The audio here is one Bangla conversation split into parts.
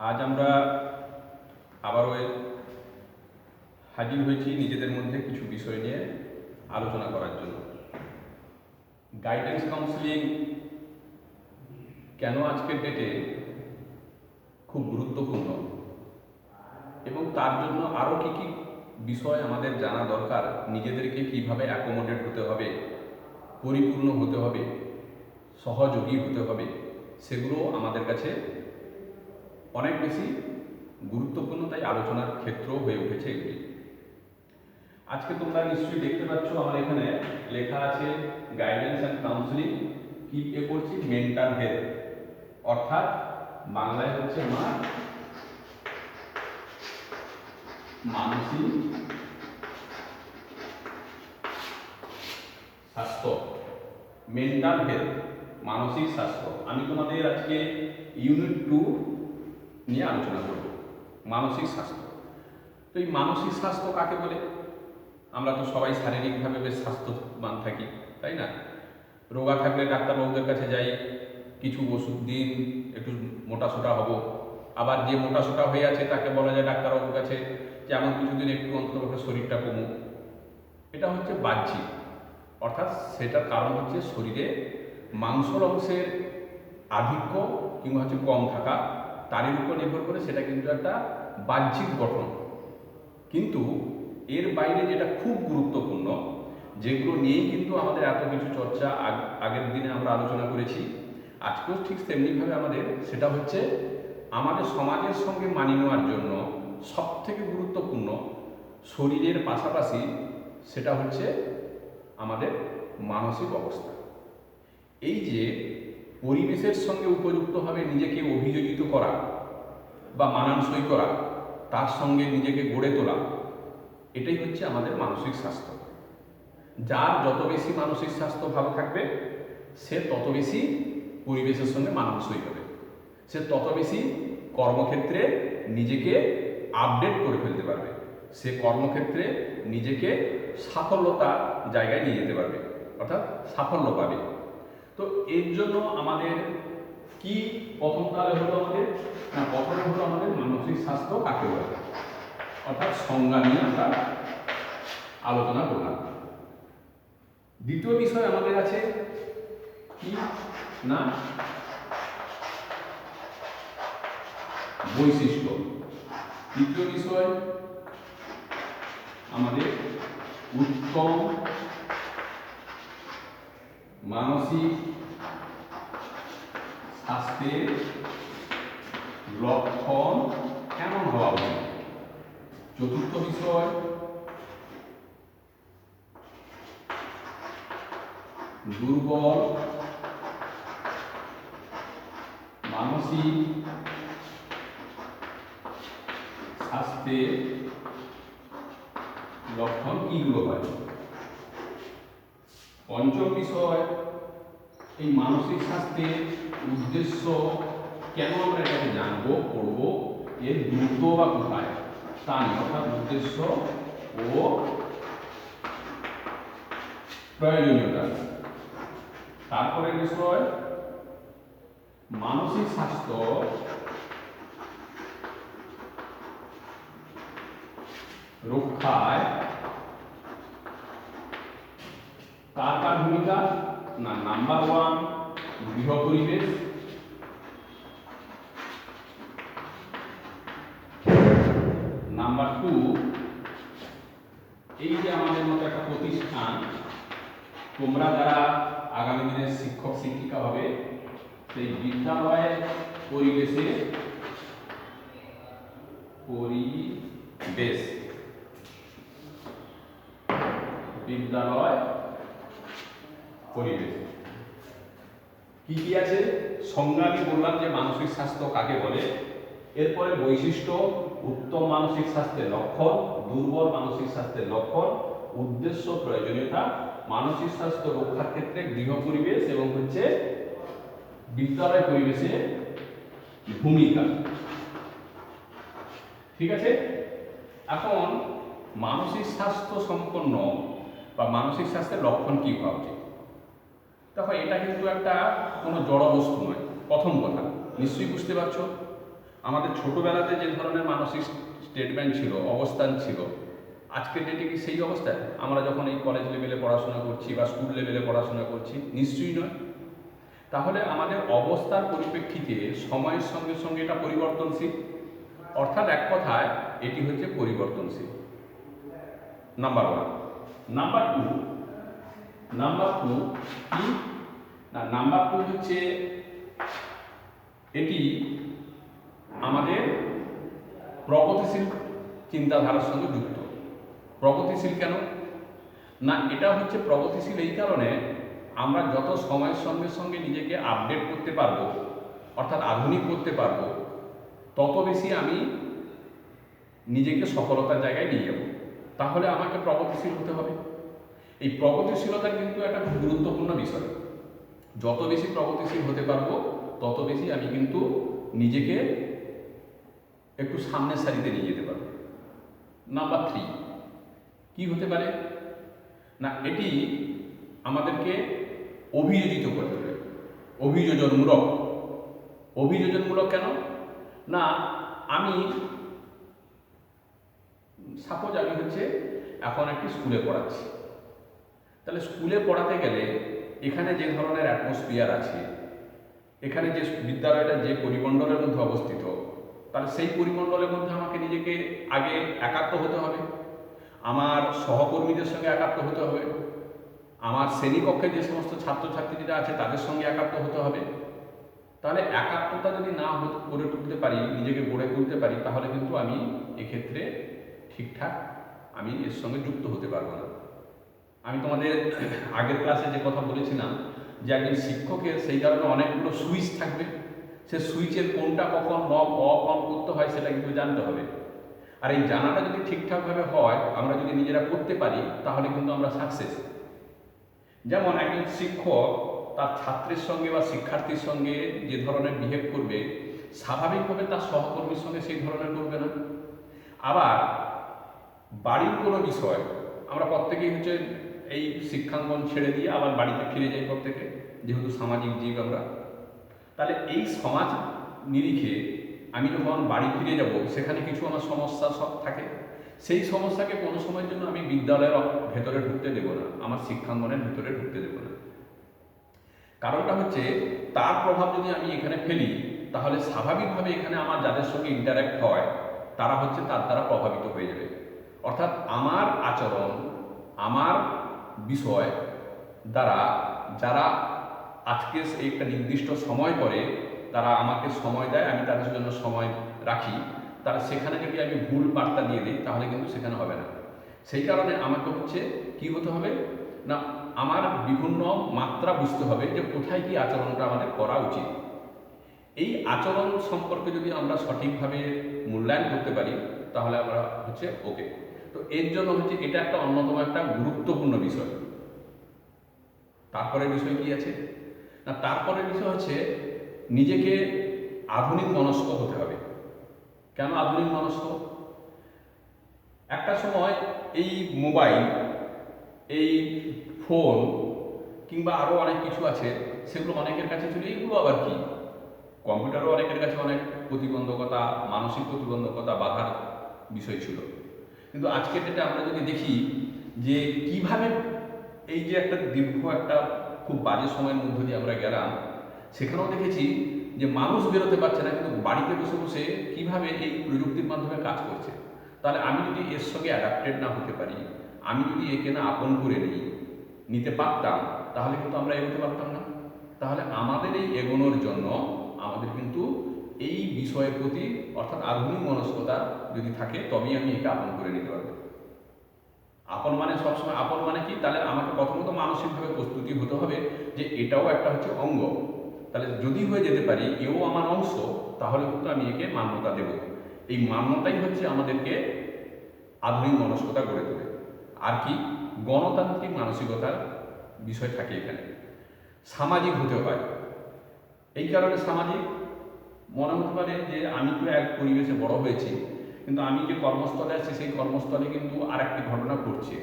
আজ আমরা আবারও হাজির হয়েছি নিজেদের মধ্যে কিছু বিষয় নিয়ে আলোচনা করার জন্য। গাইডেন্স কাউন্সেলিং কেন আজকের ডেটে খুব গুরুত্বপূর্ণ এবং তার জন্য আরও কী কী বিষয় আমাদের জানা দরকার, নিজেদেরকে কিভাবে অ্যাকোমোডেট হতে হবে, পরিপূর্ণ হতে হবে, সহযোগী হতে হবে, সেগুলো আমাদের কাছে অনেক বেশি গুরুত্বপূর্ণ, তাই আলোচনার ক্ষেত্র হয়ে উঠেছে এগুলি। আজকে তোমরা নিশ্চয়ই দেখতে পাচ্ছ আমার এখানে লেখা আছে গাইডেন্স অ্যান্ড কাউন্সেলিং কি করছি, মেন্টাল হেলথ, অর্থাৎ বাংলায় হচ্ছে মানসিক স্বাস্থ্য, মেন্টাল হেলথ, মানসিক স্বাস্থ্য। আমি তোমাদের আজকে ইউনিট 2 নিয়ে আলোচনা করব, মানসিক স্বাস্থ্য। তো এই মানসিক স্বাস্থ্য কাকে বলে? আমরা তো সবাই শারীরিকভাবে বেশ স্বাস্থ্যবান থাকি, তাই না? রোগা থাকলে ডাক্তারবাবুদের কাছে যাই, কিছু ওষুধ দিন, একটু মোটাসোটা হব। আবার যে মোটাসোটা হয়ে আছে তাকে বলা যায় ডাক্তারবাবুর কাছে যে আমার কিছুদিন একটু অন্তত শরীরটা কমুক। এটা হচ্ছে বাহ্যিক, অর্থাৎ সেটার কারণ হচ্ছে শরীরে মাংসল অংশের আধিক্য কিংবা হচ্ছে কম থাকা, তারই উপর নির্ভর করে সেটা কিন্তু একটা বাহ্যিক গঠন। কিন্তু এর বাইরে যেটা খুব গুরুত্বপূর্ণ, যেগুলো নিয়েই কিন্তু আমাদের এত কিছু চর্চা আগের দিনে আমরা আলোচনা করেছি, আজকেও ঠিক তেমনিভাবে আমাদের, সেটা হচ্ছে আমাদের সমাজের সঙ্গে মানিয়ে নেওয়ার জন্য সবথেকে গুরুত্বপূর্ণ শরীরের পাশাপাশি সেটা হচ্ছে আমাদের মানসিক অবস্থা। এই যে পরিবেশের সঙ্গে উপযুক্তভাবে নিজেকে অভিযোজিত করা বা মানানসই করা, তার সঙ্গে নিজেকে গড়ে তোলা, এটাই হচ্ছে আমাদের মানসিক স্বাস্থ্য। যার যত বেশি মানসিক স্বাস্থ্য ভালো থাকবে, সে তত বেশি পরিবেশের সঙ্গে মানানসই হবে, সে তত বেশি কর্মক্ষেত্রে নিজেকে আপডেট করে ফেলতে পারবে, সে কর্মক্ষেত্রে নিজেকে সাফল্যতার জায়গায় নিয়ে যেতে পারবে, অর্থাৎ সাফল্য পাবে। তো এর জন্য আমাদের কি প্রথম কালে হলো প্রথমে হলো আমাদের মানসিক স্বাস্থ্য কাকে বলে, অর্থাৎ সংজ্ঞা নিয়ে আমরা আলোচনা করলাম। দ্বিতীয় বিষয় আমাদের আছে কি না, বৈশিষ্ট্য। তৃতীয় বিষয় আমাদের উত্তম মানসিক স্বাস্থ্যের লক্ষণ কেমন হওয়া উচিত। চতুর্থ বিষয় দুর্বল মানসিক স্বাস্থ্যের লক্ষণ কিগুলো হয়। পঞ্চম বিষয় এই মানসিক স্বাস্থ্যের উদ্দেশ্য, কেন আমরা এটাকে জানবো, পড়বো, এর গুরুত্ব বা কোথায় তা নিয়ে, অর্থাৎ উদ্দেশ্য ও প্রয়োজনীয়তা। তারপরে বিষয় মানসিক স্বাস্থ্য রক্ষায় কার ভূমিকা না, নাম্বার 1 গৃহ পরিবেশ, নাম্বার 2 এই যে আমাদের মতো একটা প্রতিষ্ঠান, তোমরা যারা আগামী দিনের শিক্ষক শিক্ষিকা হবে, সেই বিদ্যালয়ের পরিবেশে বিদ্যালয় পরিবেশ কি কি আছে সংজ্ঞা আমি বললাম যে মানসিক স্বাস্থ্য কাকে বলে, এরপরে বৈশিষ্ট্য, উত্তম মানসিক স্বাস্থ্যের লক্ষণ, দুর্বল মানসিক স্বাস্থ্যের লক্ষণ, উদ্দেশ্য, প্রয়োজনীয়তা, মানসিক স্বাস্থ্য রক্ষার ক্ষেত্রে গৃহ পরিবেশ এবং হচ্ছে বিদ্যালয় পরিবেশে ভূমিকা। ঠিক আছে? এখন মানসিক স্বাস্থ্য সম্পন্ন বা মানসিক স্বাস্থ্যের লক্ষণ কি হওয়া উচিত। দেখো, এটা কিন্তু একটা কোনো জড় বস্তু নয়। প্রথম কথা নিশ্চয়ই বুঝতে পারছো, আমাদের ছোটবেলাতে যে ধরনের মানসিক স্টেটমেন্ট ছিল, অবস্থান ছিল, আজকের ডেটে কি সেই অবস্থায় আমরা যখন এই কলেজ লেভেলে পড়াশোনা করছি বা স্কুল লেভেলে পড়াশোনা করছি? নিশ্চয়ই নয়। তাহলে আমাদের অবস্থার পরিপ্রেক্ষিতে সময়ের সঙ্গে সঙ্গে এটা পরিবর্তনশীল, অর্থাৎ এক কথায় এটি হচ্ছে পরিবর্তনশীল। Number one. নাম্বার টু কি না, নাম্বার টু হচ্ছে এটি আমাদের প্রগতিশীল চিন্তাধারার সঙ্গে যুক্ত। প্রগতিশীল কেন না, এটা হচ্ছে প্রগতিশীল এই কারণে আমরা যত সময়ের সঙ্গে সঙ্গে নিজেকে আপডেট করতে পারবো, অর্থাৎ আধুনিক করতে পারবো, তত বেশি আমি নিজেকে সফলতার জায়গায় নিয়ে যাব। তাহলে আমাকে প্রগতিশীল হতে হবে। এই প্রগতিশীলতা কিন্তু একটা খুব গুরুত্বপূর্ণ বিষয়। যত বেশি প্রগতিশীল হতে পারবো তত বেশি আমি কিন্তু নিজেকে একটু সামনের সারিতে নিয়ে যেতে পারবো। নাম্বার থ্রি কি হতে পারে না, এটি আমাদেরকে অভিযোজিত করতে হবে। অভিযোজনমূলক। অভিযোজনমূলক কেন না, আমি সাপোজ আমি হচ্ছে এখন একটি স্কুলে পড়াচ্ছি। তাহলে স্কুলে পড়াতে গেলে এখানে যে ধরনের অ্যাটমসফিয়ার আছে, এখানে যে বিদ্যালয়টা যে পরিমণ্ডলের মধ্যে অবস্থিত, তাহলে সেই পরিমণ্ডলের মধ্যে আমাকে নিজেকে আগে একাত্ম হতে হবে, আমার সহকর্মীদের সঙ্গে একাত্ম হতে হবে, আমার শ্রেণীকক্ষে যে সমস্ত ছাত্রছাত্রীরা আছে তাদের সঙ্গে একাত্ম হতে হবে। তাহলে একাত্মতা যদি না গড়ে তুলতে পারি, নিজেকে গড়ে তুলতে পারি, তাহলে কিন্তু আমি এক্ষেত্রে ঠিকঠাক আমি এর সঙ্গে যুক্ত হতে পারবো না। আমি তোমাদের আগের ক্লাসে যে কথা বলেছিলাম যে একজন শিক্ষকের সেই কারণে অনেকগুলো সুইচ থাকবে, সে সুইচের কোনটা কখন অন করতে হয় সেটা কিন্তু জানতে হবে। আর এই জানাটা যদি ঠিকঠাকভাবে হয়, আমরা যদি নিজেরা করতে পারি, তাহলে কিন্তু আমরা সাকসেস। যেমন একজন শিক্ষক তার ছাত্রের সঙ্গে বা শিক্ষার্থীর সঙ্গে যে ধরনের বিহেভ করবে, স্বাভাবিকভাবে তার সহকর্মীর সঙ্গে সেই ধরনের করবে না। আবার বাড়ির কোনো বিষয় আমরা প্রত্যেকেই হচ্ছে এই শিক্ষাঙ্গন ছেড়ে দিয়ে আবার বাড়িতে ফিরে যাই প্রত্যেকে, যেহেতু সামাজিক জীব আমরা। তাহলে এই সমাজ নিরিখে আমি যখন বাড়ি ফিরে যাব, সেখানে কিছু আমার সমস্যা সব থাকে। সেই সমস্যাকে কোনো সময়ের জন্য আমি বিদ্যালয়ের ভেতরে ঢুকতে দেব না, আমার শিক্ষাঙ্গনের ভেতরে ঢুকতে দেব না। কারণটা হচ্ছে তার প্রভাব যদি আমি এখানে ফেলি, তাহলে স্বাভাবিকভাবে এখানে আমার যাদের সঙ্গে ইন্টারাক্ট হয় তারা হচ্ছে তার দ্বারা প্রভাবিত হয়ে যাবে। অর্থাৎ আমার আচরণ, আমার বিষয় দ্বারা যারা আজকে একটা নির্দিষ্ট সময় করে, তারা আমাকে সময় দেয়, আমি তাদের জন্য সময় রাখি, তারা সেখানে যদি আমি ভুল বার্তা দিয়ে দিই, তাহলে কিন্তু সেখানে হবে না। সেই কারণে আমাকে হচ্ছে কি হতে হবে না, আমার বিভিন্ন মাত্রা বুঝতে হবে যে কোথায় কি আচরণটা আমাদের করা উচিত। এই আচরণ সম্পর্কে যদি আমরা সঠিকভাবে মূল্যায়ন করতে পারি, তাহলে আমরা হচ্ছে ওকে। তো এর জন্য হচ্ছে এটা একটা অন্যতম একটা গুরুত্বপূর্ণ বিষয়। তারপরে বিষয় কি আছে না, তারপরে বিষয় হচ্ছে নিজেকে আধুনিক মনস্ক হতে হবে। কেন আধুনিক মনস্ক? একটা সময় এই মোবাইল, এই ফোন কিংবা আরও অনেক কিছু আছে, সেগুলো অনেকের কাছে ছিল। এইগুলো আবার কি, কম্পিউটারও অনেকের কাছে অনেক প্রতিবন্ধকতা, মানসিক প্রতিবন্ধকতা, বাধার বিষয় ছিল। কিন্তু আজকের ডেটে আমরা যদি দেখি যে কিভাবে এই যে একটা দীর্ঘ একটা খুব বাজে সময়ের মধ্য দিয়ে আমরা গেলাম, সেখানেও দেখেছি যে মানুষ বেরোতে পারছে না, কিন্তু বাড়িতে বসে বসে কীভাবে এই প্রযুক্তির মাধ্যমে কাজ করছে। তাহলে আমি যদি এর সঙ্গে অ্যাডাপ্টেড না হতে পারি, আমি যদি একে না আপন করে নিতে পারতাম, তাহলে কিন্তু আমরা এগোতে পারতাম না। তাহলে আমাদের এই এগোনোর জন্য আমাদের কিন্তু এই বিষয়ের প্রতি, অর্থাৎ আধুনিক মনস্কতা যদি থাকে, তবেই আমি একে আপন করে নিতে পারবো। আপন মানে সবসময় আপন মানে কি, তাহলে আমাকে প্রথমত মানসিকভাবে প্রস্তুতি হতে হবে যে এটাও একটা হচ্ছে অঙ্গ। তাহলে যদি হয়ে যেতে পারি এও আমার অংশ, তাহলে কিন্তু আমি একে মান্যতা দেব। এই মান্যতাই হচ্ছে আমাদেরকে আধুনিক মনস্কতা গড়ে তোলে। আর কি, গণতান্ত্রিক মানসিকতার বিষয় থাকে এখানে। সামাজিক হতে হয়। এই কারণে সামাজিক মনে হতে পারে যে আমি তো এক পরিবেশে বড় হয়েছি, কিন্তু আমি যে কর্মস্থলে আছি সেই কর্মস্থলে কিন্তু আর একটি ঘটনা ঘটছে।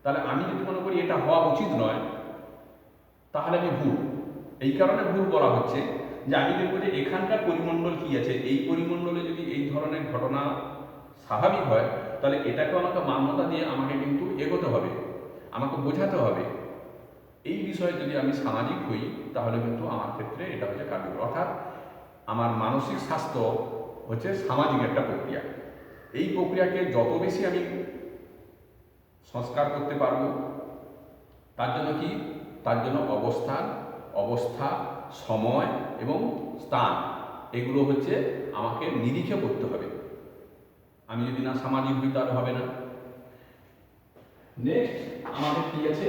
তাহলে আমি যদি মনে করি এটা হওয়া উচিত নয়, তাহলে আমি ভুল। এই কারণে ভুল বলা হচ্ছে যে আমি দেখবো যে এখানকার পরিমণ্ডল কি আছে, এই পরিমণ্ডলে যদি এই ধরনের ঘটনা স্বাভাবিক হয়, তাহলে এটাকে আমাকে মান্যতা দিয়ে আমাকে কিন্তু এগোতে হবে, আমাকে বোঝাতে হবে। এই বিষয়ে যদি আমি সামাজিক হই, তাহলে কিন্তু আমার ক্ষেত্রে এটা হচ্ছে কার্যকর। অর্থাৎ আমার মানসিক স্বাস্থ্য হচ্ছে সামাজিক একটা প্রক্রিয়া। এই প্রক্রিয়াকে যত বেশি আমি সংস্কার করতে পারবো, তার জন্য কি, তার জন্য অবস্থান, অবস্থা, সময় এবং স্থান, এগুলো হচ্ছে আমাকে নিরীক্ষা করতে হবে। আমি যদি না সামাজিক হই তাহলে হবে না। নেক্সট আমাদের কি আছে,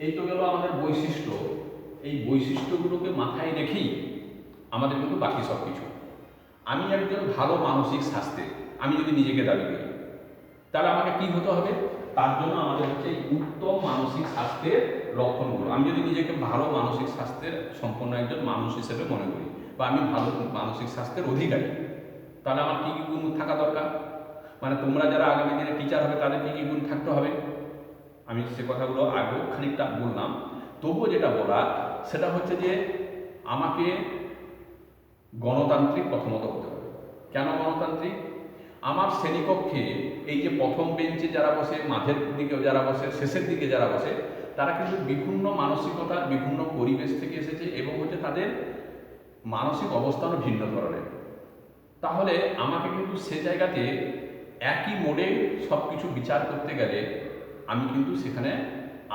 এই তো গেল আমাদের বৈশিষ্ট্য। এই বৈশিষ্ট্যগুলোকে মাথায় রেখেই আমাদের কিন্তু বাকি সব কিছু। আমি একজন ভালো মানসিক স্বাস্থ্যে আমি যদি নিজেকে দাবি করি, তাহলে আমাকে কি হতে হবে, তার জন্য আমাদের হচ্ছে এই উত্তম মানসিক স্বাস্থ্যের লক্ষণগুলো। আমি যদি নিজেকে ভালো মানসিক স্বাস্থ্যের সম্পন্ন একজন মানুষ হিসেবে মনে করি, বা আমি ভালো মানসিক স্বাস্থ্যের অধিকারী, তাহলে আমার কী কী গুণ থাকা দরকার, মানে তোমরা যারা আগামী দিনে টিচার হবে তাদের কী কী গুণ থাকতে হবে, আমি সে কথাগুলো আগেও খানিকটা বললাম। তবুও যেটা বলা সেটা হচ্ছে যে আমাকে গণতান্ত্রিক প্রথমত হতে হবে। কেন গণতান্ত্রিক? আমার শ্রেণীকক্ষে এই যে প্রথম বেঞ্চে যারা বসে, মাঝের দিকে যারা বসে, শেষের দিকে যারা বসে, তারা কিন্তু বিভিন্ন মানসিকতার বিভিন্ন পরিবেশ থেকে এসেছে এবং হচ্ছে তাদের মানসিক অবস্থানও ভিন্ন ধরনের। তাহলে আমাকে কিন্তু সে জায়গাতে একই মোডে সব কিছু বিচার করতে গেলে আমি কিন্তু সেখানে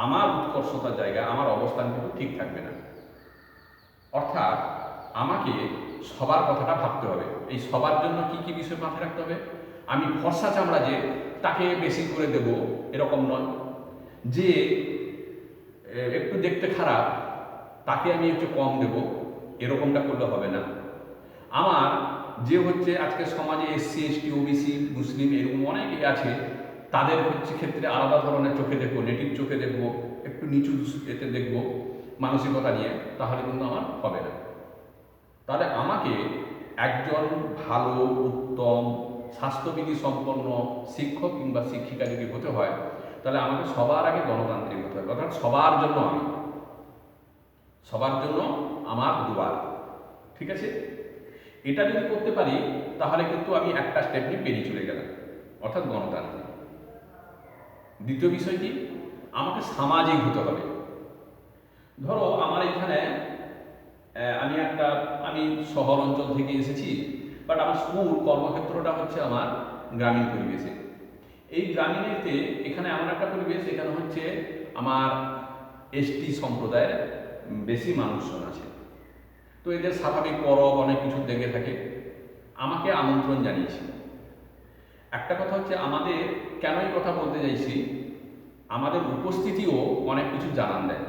আমার উৎকর্ষতার জায়গা, আমার অবস্থান কিন্তু ঠিক থাকবে না। অর্থাৎ আমাকে সবার কথাটা ভাবতে হবে। এই সবার জন্য কি কি বিষয় মাথায় রাখতে হবে, আমি ফর্সা চামড়া যে তাকে বেশি করে দেব এরকম নয়, যে একটু দেখতে খারাপ তাকে আমি একটু কম দেব এরকমটা করলে হবে না। আমার যে হচ্ছে আজকে সমাজে এসসি এসটি ওবিসি মুসলিম এরকম অনেকেই আছে, তাদের হচ্ছে ক্ষেত্রে আলাদা ধরনের চোখে দেখবো, নেটিভ চোখে দেখবো, একটু নিচু এতে দেখবো মানসিকতা নিয়ে, তাহলে কিন্তু আমার হবে না। তাহলে আমাকে একজন ভালো উত্তম স্বাস্থ্যবিধি সম্পন্ন শিক্ষক কিংবা শিক্ষিকা যদি হতে হয়, তাহলে আমাকে সবার আগে গণতান্ত্রিক হতে হবে। অর্থাৎ সবার জন্য আমি, সবার জন্য আমার দুয়ার, ঠিক আছে? এটা যদি করতে পারি তাহলে কিন্তু আমি একটা স্টেপ নিয়ে পেরিয়ে চলে গেলাম, অর্থাৎ গণতান্ত্রিক। দ্বিতীয় বিষয় কি, আমাকে সামাজিক হতে হবে। ধরো আমার এখানে আমি শহর অঞ্চল থেকে এসেছি, বাট আমার স্কুল কর্মক্ষেত্রটা হচ্ছে আমার গ্রামীণ পরিবেশে। এই গ্রামীণেতে এখানে এমন একটা পরিবেশ, এখানে হচ্ছে আমার এসটি সম্প্রদায়ের বেশি মানুষজন আছে। তো এদের স্বাভাবিক পরব অনেক কিছু দেখে থাকে, আমাকে আমন্ত্রণ জানিয়েছে। একটা কথা হচ্ছে, আমাদের কেন এই কথা বলতে চাইছি, আমাদের উপস্থিতিও অনেক কিছু জানান দেয়।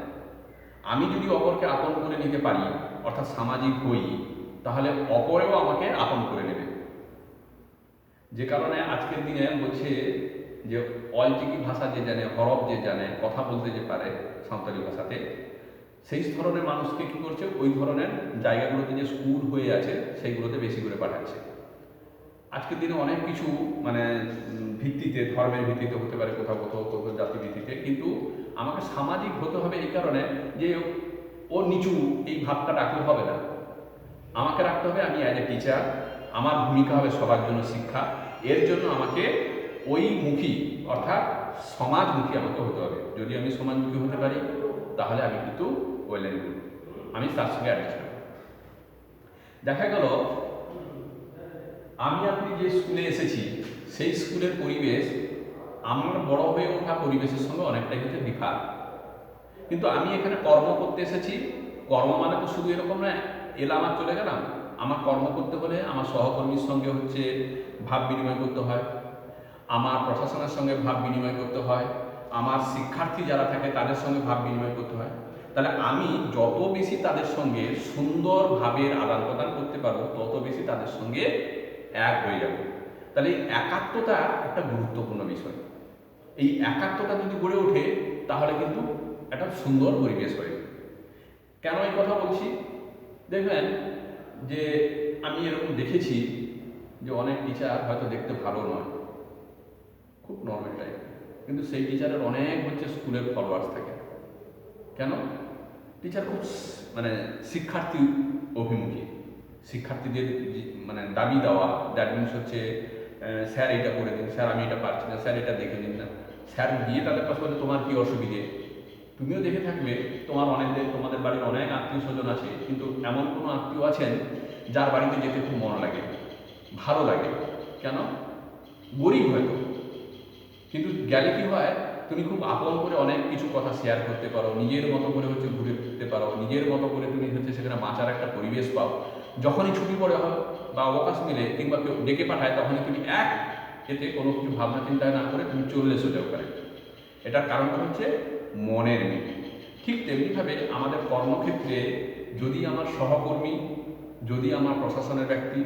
আমি যদি অপরকে আপন করে নিতে পারি, অর্থাৎ সামাজিক হই, তাহলে অপরেও আমাকে আপন করে নেবে। যে কারণে আজকের দিনে বলছে যে অলচিকি ভাষা যে জানে, হরফ যে জানে, কথা বলতে যে পারে সাঁওতালি ভাষাতে, সেই ধরনের মানুষকে কী করছে, ওই ধরনের জায়গাগুলোতে যে স্কুল হয়ে আছে সেইগুলোতে বেশি করে পাঠাচ্ছে। আজকের দিনে অনেক কিছু মানে ভিত্তিতে, ধর্মের ভিত্তিতে হতে পারে, কোথাও কোথাও কোথাও জাতি ভিত্তিতে, কিন্তু আমাকে সামাজিক হতে হবে এই কারণে যে ও নিচু এই ভাবটা রাখলে হবে না। আমাকে রাখতে হবে আমি অ্যাজ এ টিচার, আমার ভূমিকা হবে সবার জন্য শিক্ষা। এর জন্য আমাকে ওই মুখী অর্থাৎ সমাজমুখী আমাকে হতে হবে। যদি আমি সমাজমুখী হতে পারি তাহলে আমি কিন্তু ওয়েল অ্যান্ড গুড, আমি তার সঙ্গে অ্যাডজাস্ট করব। দেখা গেল আমি আপনি যে স্কুলে এসেছি সেই স্কুলের পরিবেশ আমার বড় হয়ে ওঠা পরিবেশের সঙ্গে অনেকটাই হচ্ছে ডিফার। কিন্তু আমি এখানে কর্ম করতে এসেছি, কর্ম মানে তো শুধু এরকম নয় এলাম আর চলে গেলাম। আমার কর্ম করতে হলে আমার সহকর্মীর সঙ্গে হচ্ছে ভাব বিনিময় করতে হয়, আমার প্রশাসনের সঙ্গে ভাব বিনিময় করতে হয়, আমার শিক্ষার্থী যারা থাকে তাদের সঙ্গে ভাব বিনিময় করতে হয়। তাহলে আমি যত বেশি তাদের সঙ্গে সুন্দর ভাবের আদান প্রদান করতে পারবো, তত বেশি তাদের সঙ্গে এক হয়ে যাব। তাহলে এই একাত্মতা একটা গুরুত্বপূর্ণ বিষয়। এই একাত্মতা যদি গড়ে ওঠে তাহলে কিন্তু একটা সুন্দর পরিবেশ হয়। কেন এই কথা বলছি, দেখবেন যে আমি এরকম দেখেছি যে অনেক টিচার হয়তো দেখতে ভালো নয়, খুব নর্মাল টাইপ, কিন্তু সেই টিচারের অনেক হচ্ছে স্কুলের ফলোয়ার্স থাকে। কেন? টিচার খুব মানে শিক্ষার্থী অভিমুখী, শিক্ষার্থীদের মানে দাবি দেওয়া, দ্যাট মিনস হচ্ছে স্যার এটা করে দিন, স্যার আমি এটা পারছি না, স্যার এটা দেখে দিন না, স্যার গিয়ে তাদের কাছে বলে তোমার কী অসুবিধে। তুমিও দেখে থাকবে তোমাদের বাড়ির অনেক আত্মীয় স্বজন আছে, কিন্তু এমন কোনো আত্মীয় আছেন যার বাড়িতে যেতে খুব মন লাগে, ভালো লাগে। কেন? গরিব হয়তো, কিন্তু গেলে কি হয়, তুমি খুব আপন করে অনেক কিছু কথা শেয়ার করতে পারো, নিজের মতো করে হচ্ছে ঘুরে ফিরতে পারো, নিজের মতো করে তুমি হচ্ছে সেখানে বাঁচার একটা পরিবেশ পাও। যখনই ছুটি পড়ে হয় বা অবকাশ মিলে কিংবা কেউ ডেকে পাঠায়, তখনই তুমি এতে কোনো কিছু ভাবনা চিন্তা না করে তুমি চলে এসে যাও ওখানে। এটার কারণটা হচ্ছে মনের মিল। ঠিক তেমনিভাবে আমাদের কর্মক্ষেত্রে যদি আমার সহকর্মী, যদি আমার প্রশাসনের ব্যক্তি,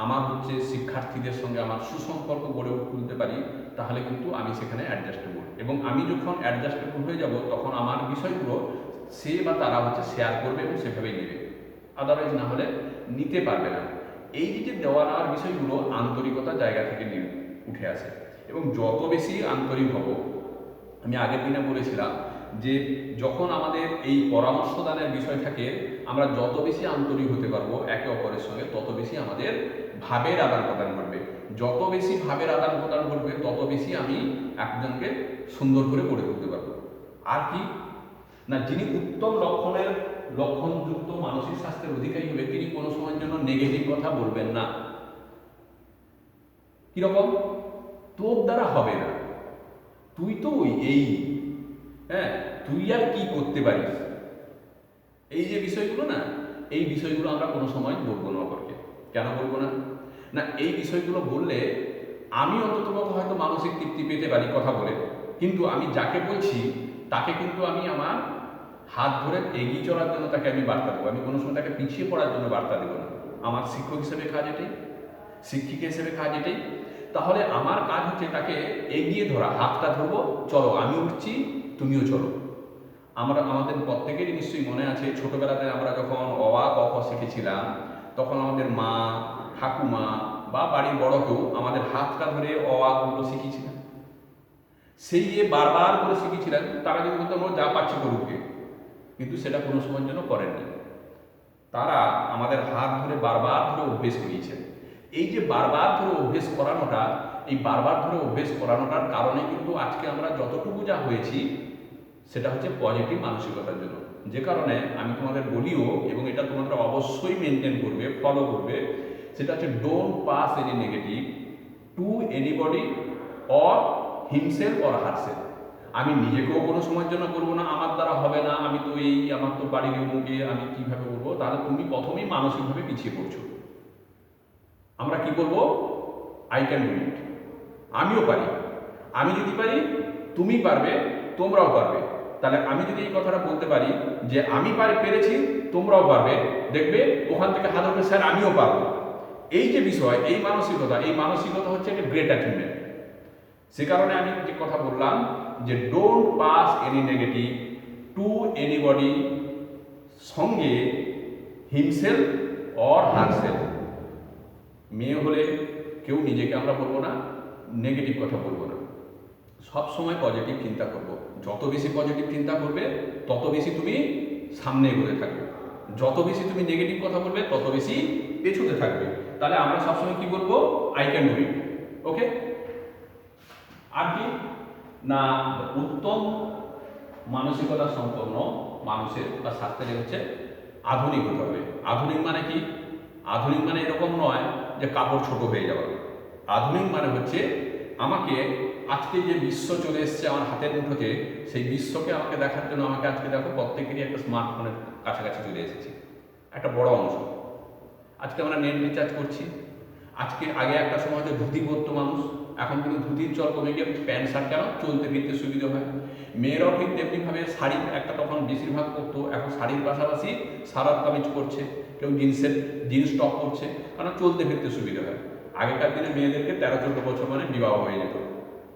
আমার হচ্ছে শিক্ষার্থীদের সঙ্গে আমার সুসম্পর্ক গড়ে তুলতে পারি, তাহলে কিন্তু আমি সেখানে অ্যাডজাস্টেবল, এবং আমি যখন অ্যাডজাস্টেবল হয়ে যাব তখন আমার বিষয়গুলো সে বা তারা হচ্ছে শেয়ার করবে এবং সেভাবেই নেবে, আদারওয়াইজ না হলে নিতে পারবে না। এই যে দেওয়া নেওয়ার বিষয়গুলো আন্তরিকতার জায়গা থেকে উঠে আসে, এবং যত বেশি আন্তরিক হব, আমি আগের দিনে বলেছিলাম যে যখন আমাদের এই পরামর্শ দানের বিষয় থাকে, আমরা যত বেশি আন্তরিক হতে পারবো একে অপরের সঙ্গে, তত বেশি আমাদের ভাবের আদান প্রদান ঘটবে। যত বেশি ভাবের আদান প্রদান ঘটবে, তত বেশি আমি একজনকে সুন্দর করে গড়ে তুলতে পারবো। আর কি না, যিনি উত্তম লক্ষণযুক্ত মানসিক স্বাস্থ্যের অধিকারী হবে, তিনি কোনো সময়ের জন্য নেগেটিভ কথা বলবেন না। কিরকম? তোর দ্বারা হবে না, তুই তো এই, হ্যাঁ, তুই আর কি করতে পারিস, এই যে বিষয়গুলো না, এই বিষয়গুলো আমরা কোনো সময় বলবো না অপরকে। কেন বলবো না? না, এই বিষয়গুলো বললে আমি অন্তত হয়তো মানসিক তৃপ্তি পেতে পারি কথা বলে, কিন্তু আমি যাকে বলছি তাকে কিন্তু আমি আমার হাত ধরে এগিয়ে চলার জন্য তাকে আমি বার্তা দেবো, আমি কোনো সময় তাকে পিছিয়ে পড়ার জন্য বার্তা দেবো না। আমার শিক্ষক হিসেবে কাজ এটাই, শিক্ষিকা হিসেবে কাজ এটাই। তাহলে আমার কাজ হচ্ছে তাকে এগিয়ে ধরা, হাতটা ধরবো, চলো আমি উঠছি, তুমিও চলো। আমাদের প্রত্যেকেরই নিশ্চয়ই মনে আছে, ছোটবেলাতে আমরা যখন অ আ ক খ শিখেছিলাম, তখন আমাদের মা, ঠাকুমা বা বাড়ির বড় কেউ আমাদের হাতটা ধরে অ আ গুলো শিখিয়েছিলেন, সেই যে বারবার করে শিখিয়েছিলেন। তারা যদি বলতো আমরা যা পাচ্ছি করুকে, কিন্তু সেটা কোনো সময়ের জন্য করেননি। তারা আমাদের হাত ধরে বারবার ধরে অভ্যেস করিয়েছেন। এই যে বারবার ধরে অভ্যেস করানোটা, এই বারবার ধরে অভ্যেস করানোটার কারণে কিন্তু আজকে আমরা যতটুকু যা হয়েছি, সেটা হচ্ছে পজিটিভ মানসিকতার জন্য। যে কারণে আমি তোমাদের বলিও, এবং এটা তোমাদের অবশ্যই মেনটেন করবে, ফলো করবে, সেটা হচ্ছে don't pass any negative two anybody or himself or herself. আমি নিজেকেও কোনো সময়ের জন্য করবো না, আমার দ্বারা হবে না, আমি তো এই, আমার তো বাড়ির মুখে, আমি কীভাবে করবো। তাহলে তুমি প্রথমেই মানসিকভাবে পিছিয়ে পড়ছো। আমরা কি করবো? আই ক্যান ডু ইট, আমিও পারি, আমি যদি পারি তুমি পারবে, তোমরাও পারবে। তাহলে আমি যদি এই কথাটা বলতে পারি যে আমি পেরেছি, তোমরাও পারবে, দেখবে ওখান থেকে হাত উঠে স্যার আমিও পারবো। এই যে বিষয়, এই মানসিকতা হচ্ছে একটা গ্রেট অ্যাচিভমেন্ট। সে কারণে আমি যে কথা বললাম যে don't pass any negative two anybody, সঙ্গে হিমসেলফ অর হারসেলফ। মেয়ে হলে কেউ নিজেকে আমরা বলবো না, নেগেটিভ কথা বলবো না, সব সময় পজিটিভ চিন্তা করব। যত বেশি পজিটিভ চিন্তা করবে, তত বেশি তুমি সামনে এগোতে থাকবে। যত বেশি তুমি নেগেটিভ কথা বলবে, তত বেশি পেছনে থাকবে। তাহলে আমরা সবসময় কি বলবো? I can do it. Okay? আর কি না, উত্তম মানসিকতা সম্পন্ন মানুষের বা স্বাস্থ্যের হচ্ছে আধুনিক হতে হবে। আধুনিক মানে কি? আধুনিক মানে এরকম নয় যে কাপড় ছোট হয়ে যাওয়া। আধুনিক মানে হচ্ছে আমাকে আজকে যে বিশ্ব চলে এসছে আমার হাতের মুঠোতে, সেই বিশ্বকে আমাকে দেখার জন্য আমাকে আজকে দেখো প্রত্যেকেরই একটা স্মার্টফোনের কাছাকাছি চলে এসেছি, একটা বড় অংশ। আজকে আমরা নেট রিচার্জ করছি। আগে একটা সময় হয়তো ধুতি পরতো মানুষ, এখন কিন্তু ধুতির চল কমে গিয়ে প্যান্ট শার্ট, কেন? চলতে ফিরতে সুবিধা হয়। মেয়েরাও ঠিক তেমনিভাবে শাড়ি একটা তখন বেশিরভাগ পরতো, এখন শাড়ির পাশাপাশি সারার কামিজ করছে, কেউ জিন্স টপ করছে, কারণ চলতে ফিরতে সুবিধা হয়। আগেকার দিনে মেয়েদেরকে 13-14 বছর মানে বিবাহ হয়ে যেত।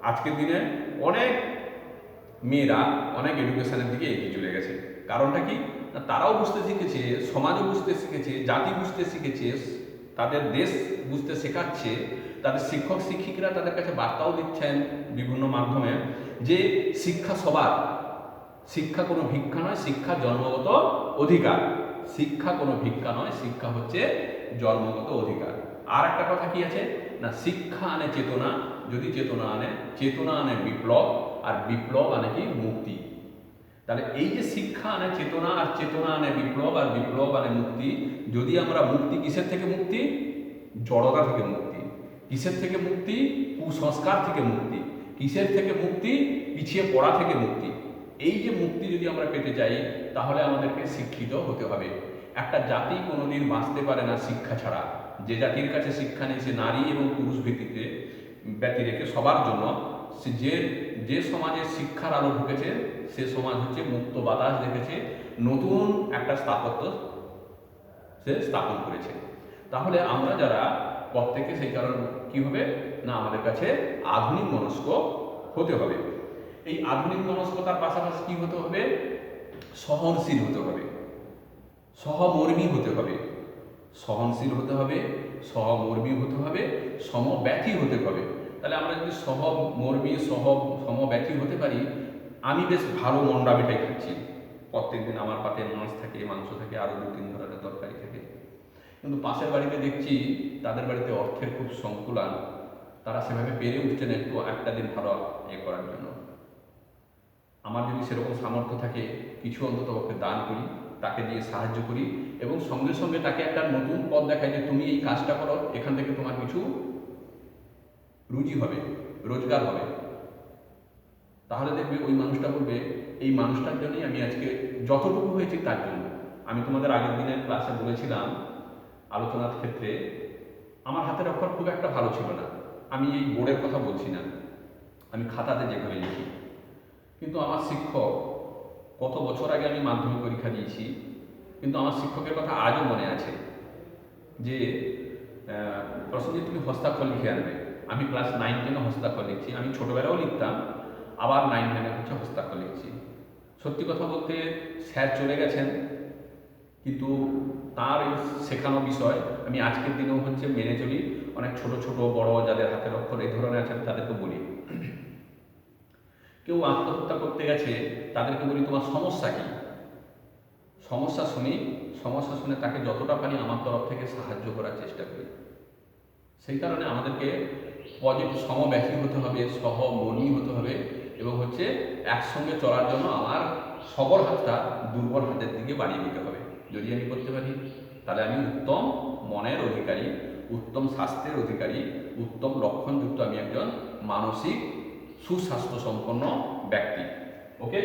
আজকের দিনে অনেক মেয়েরা অনেক এডুকেশনের দিকে এগিয়ে চলে গেছে। কারণটা কি? না, তারাও বুঝতে শিখেছে, সমাজও বুঝতে শিখেছে, জাতি বুঝতে শিখেছে, তাদের দেশ বুঝতে শেখাচ্ছে, তাদের শিক্ষক শিক্ষিকারা তাদের কাছে বার্তাও দিচ্ছেন বিভিন্ন মাধ্যমে যে শিক্ষা সবার, শিক্ষা কোনো ভিক্ষা নয়, শিক্ষা জন্মগত অধিকার। শিক্ষা কোনো ভিক্ষা নয়, শিক্ষা হচ্ছে জন্মগত অধিকার। আর একটা কথা কি আছে না, শিক্ষা আনে চেতনা, যদি চেতনা আনে বিপ্লব, আর বিপ্লব আনে কি মুক্তি। তাহলে এই যে শিক্ষা আনে চেতনা, আর চেতনা আনে বিপ্লব, আর বিপ্লব আনে মুক্তি। যদি আমরা মুক্তি, কিসের থেকে মুক্তি? জড়তা থেকে মুক্তি। কিসের থেকে মুক্তি? কুসংস্কার থেকে মুক্তি। কিসের থেকে মুক্তি? পিছিয়ে পড়া থেকে মুক্তি। এই যে মুক্তি যদি আমরা পেতে চাই, তাহলে আমাদেরকে শিক্ষিত হতে হবে। একটা জাতি কোনোদিন বাঁচতে পারে না শিক্ষা ছাড়া। যে জাতির কাছে শিক্ষা নেই, সে নারী এবং পুরুষ ভিত্তিতে ব্যতি রেখে সবার জন্য, সে যে সমাজে শিক্ষার আলো ঢুকেছে, সে সমাজ হচ্ছে মুক্ত বাতাস দেখেছে, নতুন একটা স্থাপত্য সে স্থাপন করেছে। তাহলে আমরা যারা প্রত্যেকে সেই কারণ কি হবে না, আমাদের কাছে আধুনিক মনস্ক হতে হবে। এই আধুনিক মনস্কতার পাশাপাশি কি হতে হবে? সহনশীল হতে হবে, সহমর্মী হতে হবে। সহনশীল হতে হবে, সহমর্মী হতে হবে, সমব্যথী হতে হবে। তাহলে আমরা যদি সহমর্মী সমব্যথী হতে পারি, আমি বেশ ভালো মন্ডা মিঠাই খাচ্ছি, প্রত্যেকদিন আমার পাতে মাছ থাকে, মাংস থাকে, আরও 2-3 ধরনের তরকারি থাকে, কিন্তু পাশের বাড়িতে দেখছি তাদের বাড়িতে অর্থের খুব সংকুলান, তারা সেভাবে পেরে উঠছে না একটু একটা দিন ভালো করার জন্য। আমার যদি সেরকম সামর্থ্য থাকে, কিছু অন্তত ওকে দান করি, তাকে দিয়ে সাহায্য করি, এবং সঙ্গে সঙ্গে তাকে একটা নতুন পথ দেখাই যে তুমি এই কাজটা করো, এখান থেকে তোমার কিছু রুজি হবে, রোজগার হবে। তাহলে দেখবে ওই মানুষটা বলবে, এই মানুষটার জন্যই আমি আজকে যতটুকু হয়েছি তার জন্য। আমি তোমাদের আগের দিনের ক্লাসে বলেছিলাম আলোচনার ক্ষেত্রে, আমার হাতের অক্ষর খুব একটা ভালো ছিল না। আমি এই বোর্ডের কথা বলছি না, আমি খাতাতে যেভাবে লিখি। কিন্তু আমার শিক্ষক, কত বছর আগে আমি মাধ্যমিক পরীক্ষা দিয়েছি, কিন্তু আমার শিক্ষকের কথা আজও মনে আছে যে প্রসেনজিৎ তুমি হস্তাক্ষর লিখে আনবে। আমি ক্লাস 9-10 হস্তাক্ষর লিখছি, আমি ছোটোবেলাও লিখতাম, আবার 9-10 হচ্ছে হস্তাক্ষর লিখছি। সত্যি কথা বলতে স্যার চলে গেছেন, কিন্তু তার এই শেখানো বিষয় আমি আজকের দিনেও হচ্ছে মেনে চলি। অনেক ছোট ছোট বড় যাদের হাতের অক্ষর এই ধরনের আছেন তাদেরকে বলি, কেউ আত্মহত্যা করতে গেছে, তাদেরকে বলি তোমার সমস্যা কী, সমস্যা শুনে তাকে যতটা পারি আমার তরফ থেকে সাহায্য করার চেষ্টা করি। সেই কারণে আমাদেরকে সমব্যথী হতে হবে, সহমর্মী হতে হবে, এবং হচ্ছে একসঙ্গে চলার জন্য আমার সবল হাতটা দুর্বল হাতের দিকে বাড়িয়ে দিতে হবে। যদি আমি করতে পারি, তাহলে আমি উত্তম মনের অধিকারী, উত্তম স্বাস্থ্যের অধিকারী, উত্তম লক্ষণযুক্ত আমি একজন মানসিক সুস্বাস্থ্য সম্পন্ন ব্যক্তি। ওকে,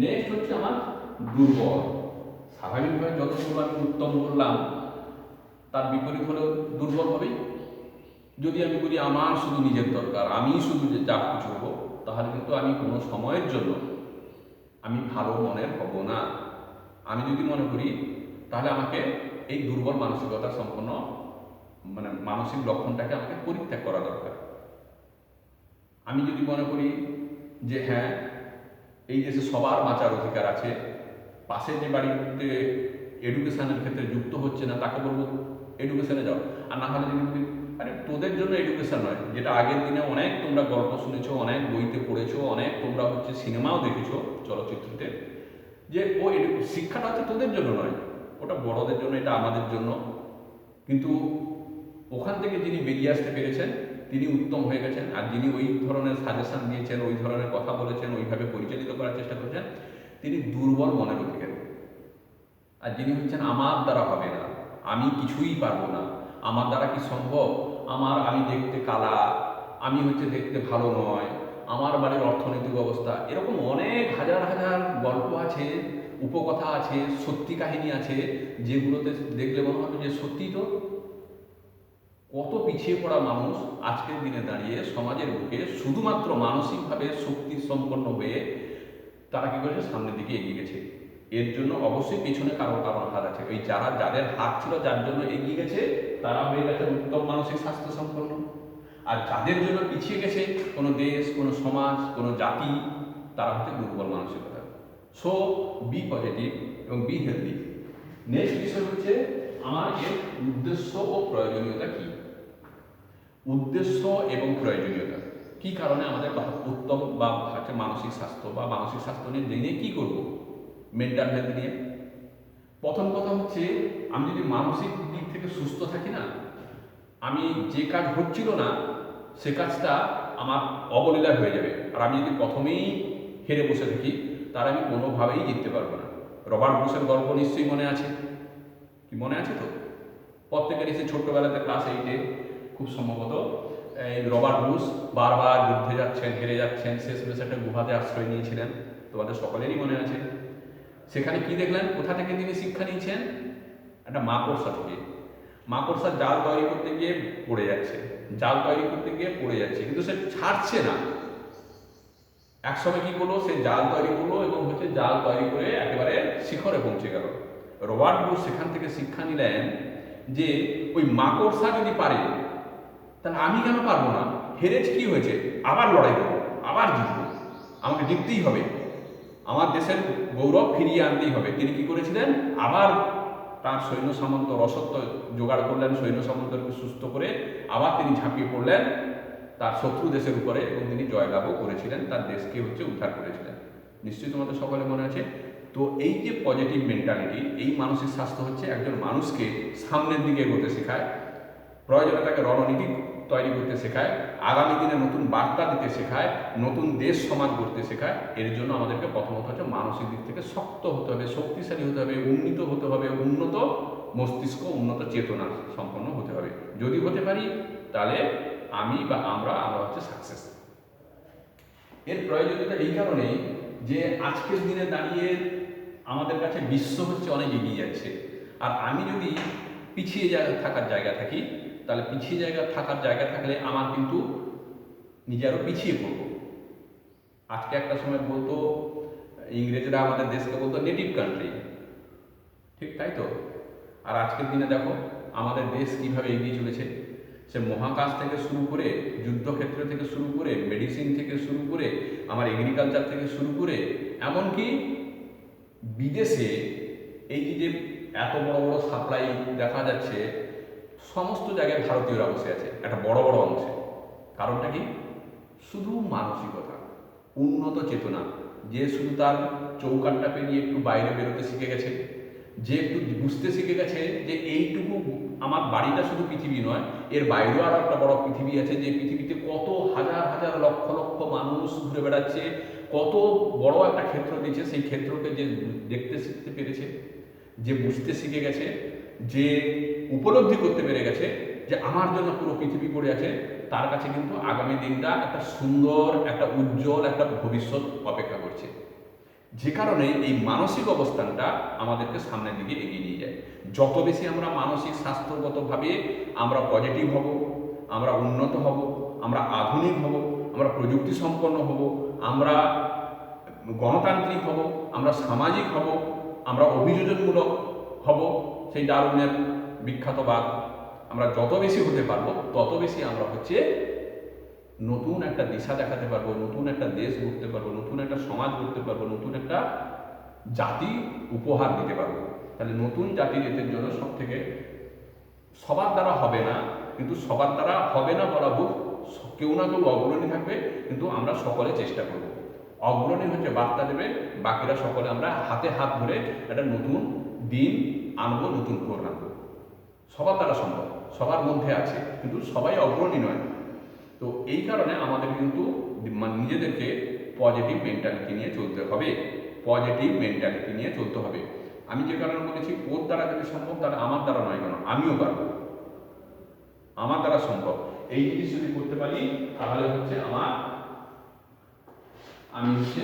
নেক্সট হচ্ছে আমার দুর্বল। স্বাভাবিকভাবে যতগুলো আমি উত্তম বললাম, তার বিপরীত হলেও দুর্বল হবেই। যদি আমি বলি আমার শুধু নিজের দরকার, আমি শুধু যা কিছু হবো, তাহলে কিন্তু আমি কোনো সময়ের জন্য আমি ভালো মনের হব না। আমি যদি মনে করি, তাহলে আমাকে এই দুর্বল মানসিকতা সম্পন্ন মানসিক লক্ষণটাকে আমাকে পরিত্যাগ করা দরকার। আমি যদি মনে করি যে হ্যাঁ, এই দেশে সবার বাঁচার অধিকার আছে, পাশে যে বাড়িতে এডুকেশনের ক্ষেত্রে যুক্ত হচ্ছে না তাকে বলবো এডুকেশনে যাও। আর না হলে যদি বলি আরে তোদের জন্য এডুকেশন নয়, যেটা আগের দিনে অনেক তোমরা গল্প শুনেছো, অনেক বইতে পড়েছো, অনেক তোমরা হচ্ছে সিনেমাও দেখেছো, চলচ্চিত্রতে, যে ও শিক্ষাটা হচ্ছে তোদের জন্য নয়, ওটা বড়দের জন্য, এটা আমাদের জন্য। কিন্তু ওখান থেকে যিনি বেরিয়ে আসতে পেরেছেন তিনি উত্তম হয়ে গেছেন, আর যিনি ওই ধরনের সাজেশন দিয়েছেন, ওই ধরনের কথা বলেছেন, ওইভাবে পরিচালিত করার চেষ্টা করেছেন, তিনি দুর্বল মনের অধিকারী। আর যিনি হচ্ছেন আমার দ্বারা হবে না, আমি কিছুই পারবো না, আমার দ্বারা কি সম্ভব, আমি দেখতে কালা, আমি হচ্ছে দেখতে ভালো নয়, আমার বাড়ির অর্থনৈতিক অবস্থা, এরকম অনেক হাজার হাজার গল্প আছে, উপকথা আছে, সত্যি কাহিনী আছে, যেগুলোতে দেখলে মনে হবে যে সত্যি তো কত পিছিয়ে পড়া মানুষ আজকের দিনে দাঁড়িয়ে সমাজের বুকে শুধুমাত্র মানসিকভাবে শক্তি সম্পন্ন হয়ে তারা কী করেছে, সামনের দিকে এগিয়ে গেছে। এর জন্য অবশ্যই পিছনে কারো হাত আছে। ওই যাদের হাত ছিল, যার জন্য এগিয়ে গেছে, তারা হয়ে গেছে উত্তম মানসিক স্বাস্থ্য সম্পন্ন। আর যাদের জন্য পিছিয়ে গেছে কোনো দেশ, কোনো সমাজ, কোনো জাতি, তারা হচ্ছে দুর্বল মানসিকতা। সো বি পজিটিভ এবং বি হেলদি। নেক্সট বিষয় হচ্ছে আমার এর উদ্দেশ্য ও প্রয়োজনীয়তা কি। উদ্দেশ্য এবং প্রয়োজনীয়তা, কি কারণে আমাদের উত্তম বা হচ্ছে মানসিক স্বাস্থ্য বা মানসিক স্বাস্থ্য নিয়ে কী করব, মেন্টাল হেলথ নিয়ে। প্রথম কথা হচ্ছে, আমি যদি মানসিক দিক থেকে সুস্থ থাকি না, আমি যে কাজ হচ্ছিল না সে কাজটা আমার অবলীলায় হয়ে যাবে। আর আমি যদি প্রথমেই হেরে বসে থাকি, তার আমি কোনোভাবেই জিততে পারবো না। রবার্ট ব্রুসের গল্প নিশ্চয়ই মনে আছে, কি মনে আছে তো? প্রত্যেকেরই সে ছোট্টবেলাতে ক্লাস 8-এ খুব সম্ভবত এই রবার্ট ব্রুস বারবার যুদ্ধে যাচ্ছেন, হেরে যাচ্ছেন, শেষমেশ একটা গুহাতে আশ্রয় নিয়েছিলেন, তোমাদের সকলেরই মনে আছে। সেখানে কি দেখলেন, কোথা থেকে তিনি শিক্ষা নিয়েছেন? একটা মাকড়সা থেকে। মাকড়সা জাল তৈরি করতে গিয়ে পড়ে যাচ্ছে, জাল তৈরি করতে গিয়ে পড়ে যাচ্ছে, কিন্তু সে ছাড়ছে না। একসময় কি করলো, সে জাল তৈরি করলো এবং হচ্ছে জাল তৈরি করে একেবারে শিখরে পৌঁছে গেল। রবার্ট ব্রুস সেখান থেকে শিক্ষা নিলেন যে ওই মাকড়সা যদি পারে, তাহলে আমি কেন পারবো না? হেরেছে, কি হয়েছে, আবার লড়াই করবো, আবার জিতবো, আমাকে জিততেই হবে, আমার দেশের গৌরব ফিরিয়ে আনতেই হবে। তিনি কি করেছিলেন, আবার তার সৈন্য সামন্ত রসদ জোগাড় করলেন, সৈন্য সামন্তকে সুস্থ করে আবার তিনি ঝাঁপিয়ে পড়লেন তার শত্রু দেশের উপরে এবং তিনি জয়লাভও করেছিলেন, তার দেশকে হচ্ছে উদ্ধার করেছিলেন। নিশ্চয়ই তোমাদের সকলে মনে আছে। তো এই যে পজিটিভ মেন্টালিটি, এই মানসিক স্বাস্থ্য হচ্ছে একজন মানুষকে সামনের দিকে এগোতে শেখায়, প্রয়োজনে তাকে রণনীতি তৈরি করতে শেখায়, আগামী দিনে নতুন বার্তা দিতে শেখায়, নতুন দেশ সমাজ গড়তে শেখায়। এর জন্য আমাদেরকে প্রথমত হচ্ছে মানসিক দিক থেকে শক্ত হতে হবে, শক্তিশালী হতে হবে, উন্নীত হতে হবে, উন্নত মস্তিষ্ক, উন্নত চেতনা সম্পন্ন হতে হবে। যদি হতে পারি, তাহলে আমি বা আমরা হচ্ছে সাকসেস। এর প্রয়োজনীয়তা এই কারণেই যে আজকের দিনে দাঁড়িয়ে আমাদের কাছে বিশ্ব হচ্ছে অনেক এগিয়ে যাচ্ছে, আর আমি যদি পিছিয়ে থাকার জায়গা থাকি, তাহলে পিছিয়ে থাকার জায়গা থাকলে আমার কিন্তু নিজে আরও পিছিয়ে পড়বো। আজকে একটা সময় বলতো ইংরেজরা আমাদের দেশকে বলতো নেটিভ কান্ট্রি, ঠিক তাই তো? আর আজকের দিনে দেখো আমাদের দেশ কীভাবে এগিয়ে চলেছে। সে মহাকাশ থেকে শুরু করে, যুদ্ধক্ষেত্র থেকে শুরু করে, মেডিসিন থেকে শুরু করে, আমার এগ্রিকালচার থেকে শুরু করে, এমনকি বিদেশে এই যে এত বড় বড় সাপ্লাই দেখা যাচ্ছে, সমস্ত জায়গায় ভারতীয়রা বসে আছে একটা বড় বড় অংশে। কারণটা কি? শুধু মানসিকতা, উন্নত চেতনা। যে শুধু তার চৌকাঠটা পেরিয়ে একটু বাইরে বেরোতে শিখে গেছে, যে একটু বুঝতে শিখে গেছে যে এইটুকু আমার বাড়িটা শুধু পৃথিবী নয়, এর বাইরেও আরও একটা বড় পৃথিবী আছে, যে পৃথিবীতে কত হাজার হাজার লক্ষ লক্ষ মানুষ ঘুরে বেড়াচ্ছে, কত বড় একটা ক্ষেত্র দিয়েছে, সেই ক্ষেত্রকে যে দেখতে শিখতে পেরেছে, যে বুঝতে শিখে গেছে, যে উপলব্ধি করতে পেরে গেছে যে আমার জন্য পুরো পৃথিবী পড়ে আছে, তার কাছে কিন্তু আগামী দিনটা একটা সুন্দর, একটা উজ্জ্বল একটা ভবিষ্যৎ অপেক্ষা করছে। যে কারণে এই মানসিক অবস্থানটা আমাদেরকে সামনের দিকে এগিয়ে নিয়ে যায়। যত বেশি আমরা মানসিক স্বাস্থ্যগতভাবে আমরা পজিটিভ হব, আমরা উন্নত হব, আমরা আধুনিক হব, আমরা প্রযুক্তি সম্পন্ন হব, আমরা গণতান্ত্রিক হব, আমরা সামাজিক হব, আমরা অভিযোজনমূলক হব, সেই ডারউইনের বিখ্যাতবাদ আমরা যত বেশি হতে পারবো, তত বেশি আমরা হচ্ছে নতুন একটা দিশা দেখাতে পারবো, নতুন একটা দেশ গড়তে পারবো, নতুন একটা সমাজ গড়তে পারবো, নতুন একটা জাতি উপহার দিতে পারবো। তাহলে নতুন জাতি জাতির জন্য সব থেকে সবার দ্বারা হবে না, কিন্তু সবার দ্বারা হবে না বলা ভুল, কেউ না কেউ অগ্রণী থাকবে, কিন্তু আমরা সকলে চেষ্টা করব। অগ্রণী হচ্ছে বার্তা দেবে, বাকিরা সকলে আমরা হাতে হাত ধরে একটা নতুন দিন আনবো, নতুন ভোর আনবো। সবার দ্বারা সম্ভব, সবার মধ্যে আছে, কিন্তু সবাই অগ্রণী নয়। তো এই কারণে আমাদের কিন্তু নিজেদেরকে পজিটিভ মেন্টালিটি নিয়ে চলতে হবে, পজিটিভ মেন্টালিটি নিয়ে চলতে হবে। আমি যে কারণে বলেছি ওর দ্বারা যদি সম্ভব, তাহলে আমার দ্বারা নয় কেন, আমিও পারবো, আমার দ্বারা সম্ভব। এই জিনিস যদি করতে পারি, তাহলে হচ্ছে আমি হচ্ছে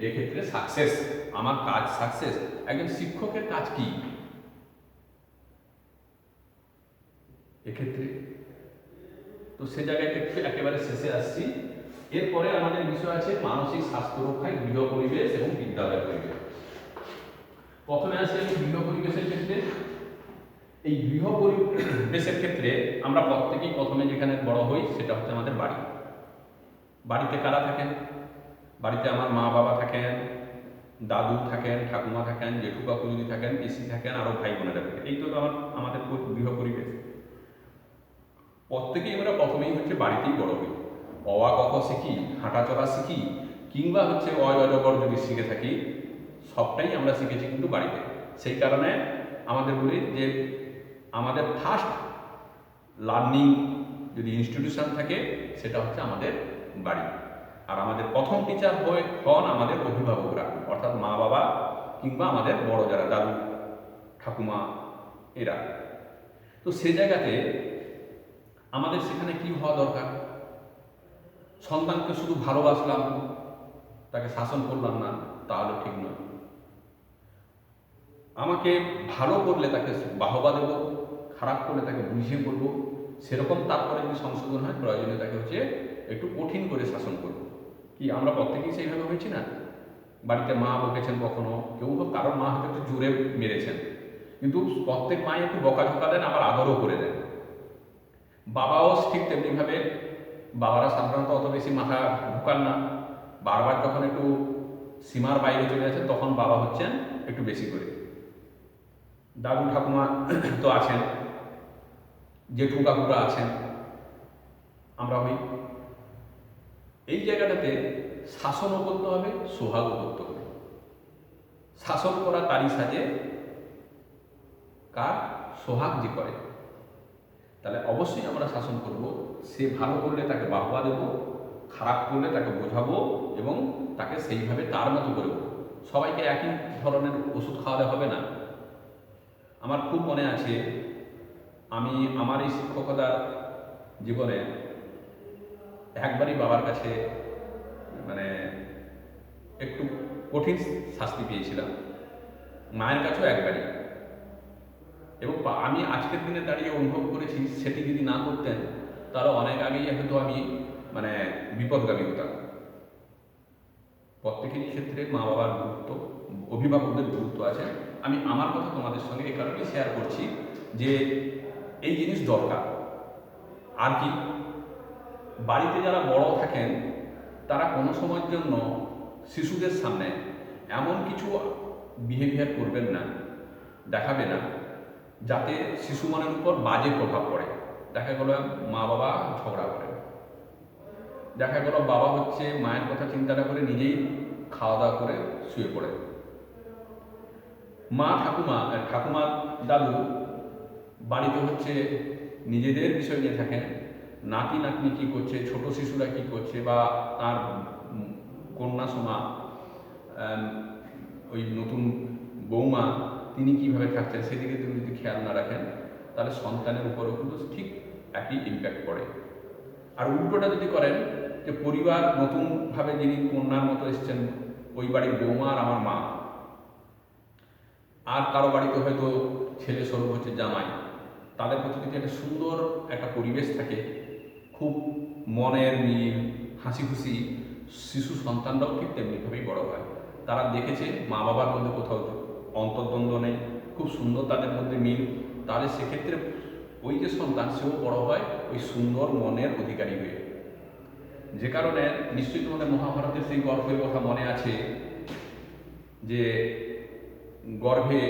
এক্ষেত্রে সাকসেস, আমার কাজ সাকসেস। একজন শিক্ষকের কাজ কি এক্ষেত্রে? তো সে জায়গায় একেবারে শেষে আসছি। এরপরে আমাদের বিষয় আছে মানসিক স্বাস্থ্য রক্ষায় গৃহ পরিবেশ এবং বিদ্যালয় পরিবেশ। প্রথমে আসি আমি গৃহ পরিবেশের ক্ষেত্রে। এই গৃহ পরিবেশের ক্ষেত্রে আমরা প্রত্যেকেই প্রথমে যেখানে বড় হই সেটা হচ্ছে আমাদের বাড়ি। বাড়িতে কারা থাকেন? বাড়িতে আমার মা বাবা থাকেন, দাদু থাকেন, ঠাকুমা থাকেন, জেঠু কাকু যদি থাকেন, পিসি থাকেন, আরও ভাই বোনেরা থাকেন। এই তো আমাদের গৃহ পরিবেশ। প্রত্যেকেই আমরা প্রথমেই হচ্ছে বাড়িতেই বড় হই। অ আ ক খ শিখি, হাঁটা চলা শিখি, কিংবা হচ্ছে অ অজগর যদি শিখে থাকি, সবটাই আমরা শিখেছি কিন্তু বাড়িতে। সেই কারণে আমাদের বলি যে আমাদের ফার্স্ট লার্নিং যদি ইনস্টিটিউশন থাকে সেটা হচ্ছে আমাদের বাড়ি। আর আমাদের প্রথম টিচার হন আমাদের অভিভাবকরা, অর্থাৎ মা বাবা কিংবা আমাদের বড় যারা দাদু ঠাকুমা এরা। তো সে জায়গাতে আমাদের সেখানে কি হওয়া দরকার? সন্তানকে শুধু ভালোবাসলাম, তাকে শাসন করলাম না, তাহলে ঠিক নয়। আমাকে ভালো করলে তাকে বাহবা দেব, খারাপ করলে তাকে বুঝিয়ে বলবো, সেরকম তারপরে যদি সংশোধন হয় প্রয়োজনে তাকে হচ্ছে একটু কঠিন করে শাসন করব। কি আমরা প্রত্যেকেই সেইভাবে হয়েছি না? বাড়িতে মা বকেছেন, কখনো কেউ কারোর মা হয়তো একটু জোরে মেরেছেন, কিন্তু প্রত্যেক মাই একটু বকাঝকা দেন, আবার আদরও করে দেন। বাবাও ঠিক তেমনিভাবে, বাবারা সাধারণত অত বেশি মাথা ঢুকান না, বারবার যখন একটু সীমার বাইরে চলে আসেন তখন বাবা হচ্ছেন একটু বেশি করে। দাদু ঠাকুমা তো আছেন, জেঠু কাকুরা আছেন, আমরা হই। এই জায়গাটাতে শাসনও করতে হবে, সোহাগও করতে হবে। শাসন করা তারই সাজে, কার? সোহাগ যে করে। তাহলে অবশ্যই আমরা শাসন করব, সে ভালো করলে তাকে বাহবা দেব, খারাপ করলে তাকে বোঝাবো এবং তাকে সেইভাবে তার মতো করব। সবাইকে একই ধরনের ওষুধ খাওয়ালে হবে না। আমার খুব মনে আছে, আমি আমার এই শিক্ষকতার জীবনে একবারই বাবার কাছে মানে একটু কঠিন শাস্তি পেয়েছিলাম, মায়ের কাছেও একবারই। এবং আমি আজকের দিনে দাঁড়িয়ে অনুভব করেছি সেটি যদি না করতেন তাহলে অনেক আগেই হয়তো আমি মানে বিপদগামী হতাম। প্রত্যেকেরই ক্ষেত্রে মা বাবার গুরুত্ব, অভিভাবকদের গুরুত্ব আছে। আমি আমার কথা তোমাদের সঙ্গে এই কারণে শেয়ার করছি যে এই জিনিস দরকার। আর কি, বাড়িতে যারা বড় থাকেন তারা কোনো সময়ের জন্য শিশুদের সামনে এমন কিছু বিহেভিয়ার করবেন না, দেখাবে না, যাতে শিশু মনের উপর বাজে প্রভাব পড়ে। দেখা গেল মা বাবা ঝগড়া করে, দেখা গেল বাবা হচ্ছে মায়ের কথা চিন্তাটা করে নিজেই খাওয়া দাওয়া করে শুয়ে পড়ে, মা ঠাকুমা দাদু বাড়িতে হচ্ছে নিজেদের বিষয় নিয়ে থাকেন, নাতি নাতনি কী করছে, ছোট শিশুরা কী করছে, বা তার কন্যা সোমা ওই নতুন বৌমা তিনি কীভাবে থাকছেন সেদিকে তিনি যদি খেয়াল না রাখেন তাহলে সন্তানের উপরেও কিন্তু ঠিক একই ইম্প্যাক্ট পড়ে। আর উল্টোটা যদি করেন যে পরিবার নতুনভাবে যিনি কন্যার মতো এসছেন, ওই বাড়ির বৌমা আর আমার মা, আর কারো বাড়িতে হয়তো ছেলে স্বরূপ হচ্ছে জামাই, তাদের প্রতি যদি একটা সুন্দর একটা পরিবেশ থাকে, খুব মনের মিল, হাসি খুশি, শিশু সন্তানরাও ঠিক তেমনিভাবেই বড় হয়। তারা দেখেছে মা বাবার মধ্যে কোথাও অন্তর্দ্বন্দ্ব নেই, খুব সুন্দর তাদের মধ্যে মিল, তাহলে সেক্ষেত্রে ওই যে সন্তান সেও বড় হয় ওই সুন্দর মনের অধিকারী হয়ে। যে কারণে নিশ্চয়ই তোমাদের মহাভারতের সেই গর্ভের কথা মনে আছে যে গর্ভে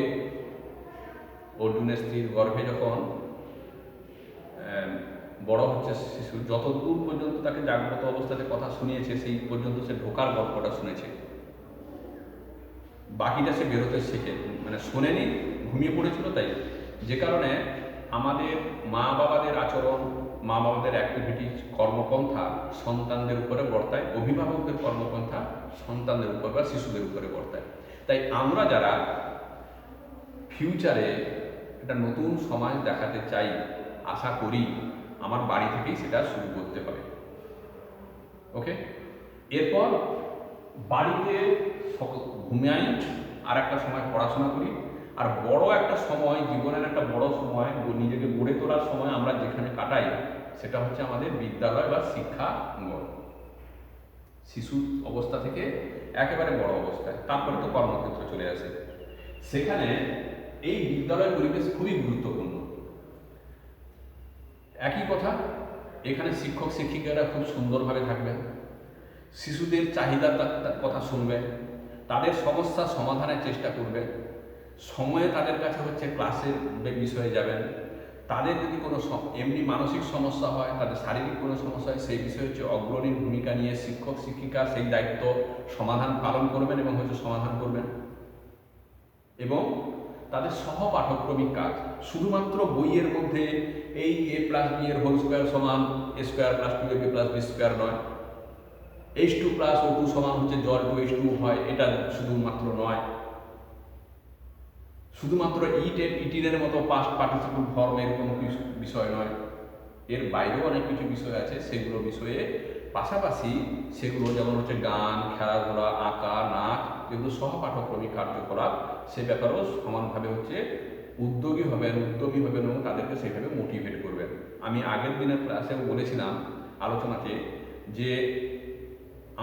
অর্জুনের স্ত্রীর গর্ভে যখন বড় হচ্ছে শিশু, যতদূর পর্যন্ত তাকে জাগ্রত অবস্থাতে কথা শুনিয়েছে সেই পর্যন্ত সে ঢোকার গল্পটা শুনেছে, বাকিটা সে বেরোতে শেখে মানে শোনেনি, ঘুমিয়ে পড়েছিল। তাই যে কারণে আমাদের মা বাবাদের আচরণ, মা বাবাদের অ্যাক্টিভিটি, কর্মপন্থা সন্তানদের উপরে বর্তায়, অভিভাবকদের কর্মপন্থা সন্তানদের উপর বা শিশুদের উপরে বর্তায়। তাই আমরা যারা ফিউচারে একটা নতুন সমাজ দেখাতে চাই, আশা করি আমার বাড়ি থেকেই সেটা শুরু করতে হবে। ওকে, এরপর বাড়িতে ঘুমাই, আর একটা সময় পড়াশোনা করি, আর বড় একটা সময়, জীবনের একটা বড় সময়, নিজেকে গড়ে তোলার সময় আমরা যেখানে কাটাই সেটা হচ্ছে আমাদের বিদ্যালয় বা শিক্ষাঙ্গন। শিশু অবস্থা থেকে একেবারে বড় অবস্থায়, তারপরে তো কর্মক্ষেত্রে চলে আসে। সেখানে এই বিদ্যালয় পরিবেশ খুবই গুরুত্বপূর্ণ। একই কথা, এখানে শিক্ষক শিক্ষিকারা খুব সুন্দরভাবে থাকবেন, শিশুদের চাহিদার কথা শুনবেন, তাদের সমস্যা সমাধানের চেষ্টা করবেন, সময়ে তাদের কাছে হচ্ছে ক্লাসের বিষয়ে যাবেন, তাদের যদি কোনো এমনি মানসিক সমস্যা হয়, তাদের শারীরিক কোনো সমস্যা হয়, সেই বিষয়ে হচ্ছে অগ্রণী ভূমিকা নিয়ে শিক্ষক শিক্ষিকা সেই দায়িত্ব সমাধান পালন করবেন এবং হচ্ছে সমাধান করবেন। এবং তাদের সহপাঠক্রমিক কাজ শুধুমাত্র বইয়ের মধ্যে এই a+b এর হোল স্কোয়ার সমান a² + 2ab + b² নয়, H2 + O2 সমান হচ্ছে জল 2H2 হয়, এটা শুধুমাত্র নয়। শুধুমাত্র ইটিনের মতো পাস্ট পার্টিসিপল ফর্ম এরকম বিষয় নয়, এর বাইরেও অনেক কিছু বিষয় আছে। সেগুলো বিষয়ে পাশাপাশি সেগুলো যেমন হচ্ছে গান, খেলাধুলা, আঁকা, নাচ, যেগুলো সহপাঠক্রমিক কার্যকলাপ, সে ব্যাপারেও সমানভাবে হচ্ছে উদ্যোগী হবেন এবং তাদেরকে সেইভাবে মোটিভেট করবেন। আমি আগের দিনের ক্লাসেও বলেছিলাম আলোচনাতে যে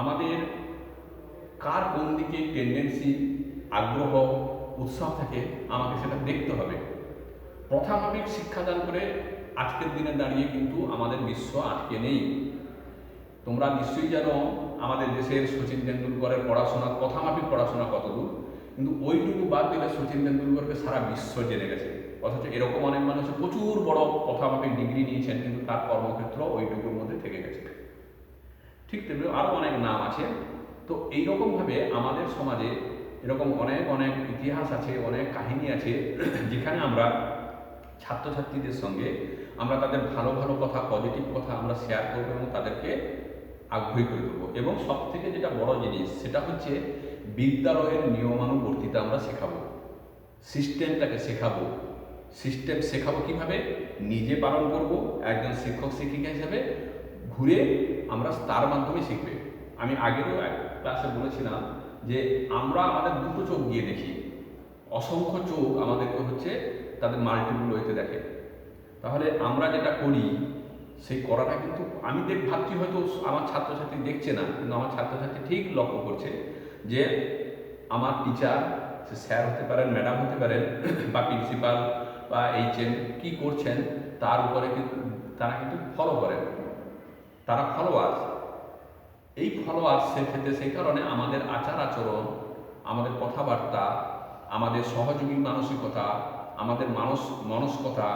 আমাদের কার কোন দিকে টেন্ডেন্সি, আগ্রহ, উৎসাহ থাকে, আমাকে সেটা দেখতে হবে। প্রথামাফিক শিক্ষাদান করে আজকের দিনে দাঁড়িয়ে কিন্তু আমাদের বিশ্ব আটকে নেই। তোমরা নিশ্চয়ই জানো আমাদের দেশের সচিন তেন্ডুলকরের পড়াশোনা, প্রথামাফিক পড়াশোনা কতদূর, কিন্তু ওইটুকু বাদ দিলে সচিন তেন্ডুলকরকে সারা বিশ্ব জেনে গেছে। অথচ এরকম অনেক মানুষ প্রচুর বড় প্রথামাফিক ডিগ্রি নিয়েছেন, কিন্তু তার কর্মক্ষেত্র ওইটুকুর মধ্যে থেকে গেছে। ঠিক তেমনি আরও অনেক নাম আছে। তো এইরকমভাবে আমাদের সমাজে এরকম অনেক ইতিহাস আছে, অনেক কাহিনী আছে, যেখানে আমরা ছাত্রছাত্রীদের সঙ্গে আমরা তাদের ভালো ভালো কথা, পজিটিভ কথা আমরা শেয়ার করবো এবং তাদেরকে আগ্রহী করে তুলব। এবং সব থেকে যেটা বড় জিনিস, সেটা হচ্ছে বিদ্যালয়ের নিয়মানুবর্তিতা আমরা শেখাবো, সিস্টেমটাকে শেখাবো। সিস্টেম শেখাবো কীভাবে? নিজে পালন করব একজন শিক্ষক শিক্ষিকা হিসেবে, ঘুরে আমরা তার মাধ্যমে শিখবে। আমি আগেরও এক ক্লাসে বলেছিলাম যে আমরা আমাদের দুটো চোখ দিয়ে দেখি, অসংখ্য চোখ আমাদেরকে হচ্ছে তাদের মাল্টিপল ওয়েতে দেখে। তাহলে আমরা যেটা করি সেই করাটা কিন্তু আমি ভাবছি হয়তো আমার ছাত্রছাত্রী দেখছে না, কিন্তু আমার ছাত্রছাত্রী ঠিক লক্ষ্য করছে যে আমার টিচার, সে স্যার হতে পারেন, ম্যাডাম হতে পারেন, বা প্রিন্সিপাল বা HM কী করছেন তার উপরে কিন্তু তারা কিন্তু ফলো করেন, তারা ফলোয়ার্স। এই ফলোয়ার্সের ক্ষেত্রে সেই কারণে আমাদের আচার আচরণ, আমাদের কথাবার্তা, আমাদের সহযোগী মানসিকতা, আমাদের মনস্কতা,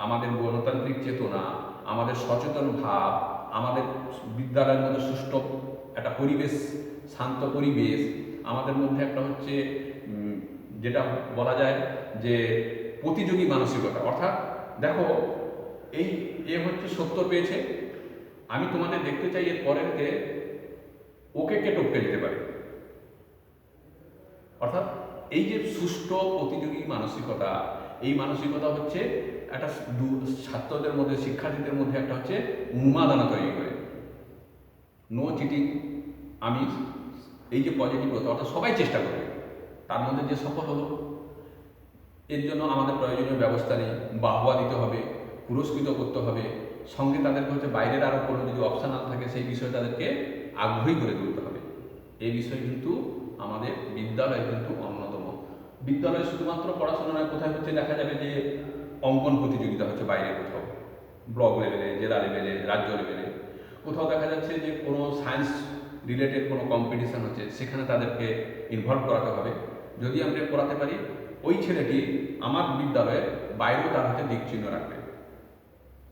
আমাদের গণতান্ত্রিক চেতনা, আমাদের সচেতন ভাব, আমাদের বিদ্যালয়ের মধ্যে সুষ্ঠু একটা পরিবেশ, শান্ত পরিবেশ, আমাদের মধ্যে একটা হচ্ছে যেটা বলা যায় যে প্রতিযোগী মানসিকতা। অর্থাৎ দেখো এই হচ্ছে 70 পেয়েছে, আমি তোমাদের দেখতে চাই এর পরেতে ওকে কে টপকে যেতে পারে। অর্থাৎ এই যে সুষ্ঠু প্রতিযোগী মানসিকতা, এই মানসিকতা হচ্ছে একটা ছাত্রদের মধ্যে, শিক্ষার্থীদের মধ্যে একটা হচ্ছে উন্মাদনা তৈরি করে। নো চিটিং, আমি এই যে পজিটিভতা, অর্থাৎ সবাই চেষ্টা করবে, তার মধ্যে যে সফল হলো এর জন্য আমাদের প্রয়োজনীয় ব্যবস্থা নেই, বাহবা দিতে হবে, পুরস্কৃত করতে হবে, সঙ্গে তাদেরকে হচ্ছে বাইরের আরও কোনো যদি অপশনাল থাকে সেই বিষয়ে তাদেরকে আগ্রহী করে তুলতে হবে। এই বিষয় কিন্তু আমাদের বিদ্যালয় কিন্তু অন্যতম। বিদ্যালয়ে শুধুমাত্র পড়াশোনা নয়, কোথায় হচ্ছে দেখা যাবে যে অঙ্কন প্রতিযোগিতা হচ্ছে বাইরে কোথাও, ব্লক লেভেলে, জেলা লেভেলে, রাজ্য লেভেলে, কোথাও দেখা যাচ্ছে যে কোনো সায়েন্স রিলেটেড কোনো কম্পিটিশান হচ্ছে, সেখানে তাদেরকে ইনভলভ করাতে হবে। যদি আমরা করাতে পারি, ওই ছেলেটি আমার বিদ্যালয়ের বাইরেও তার হাতে দিক চিহ্ন রাখবে।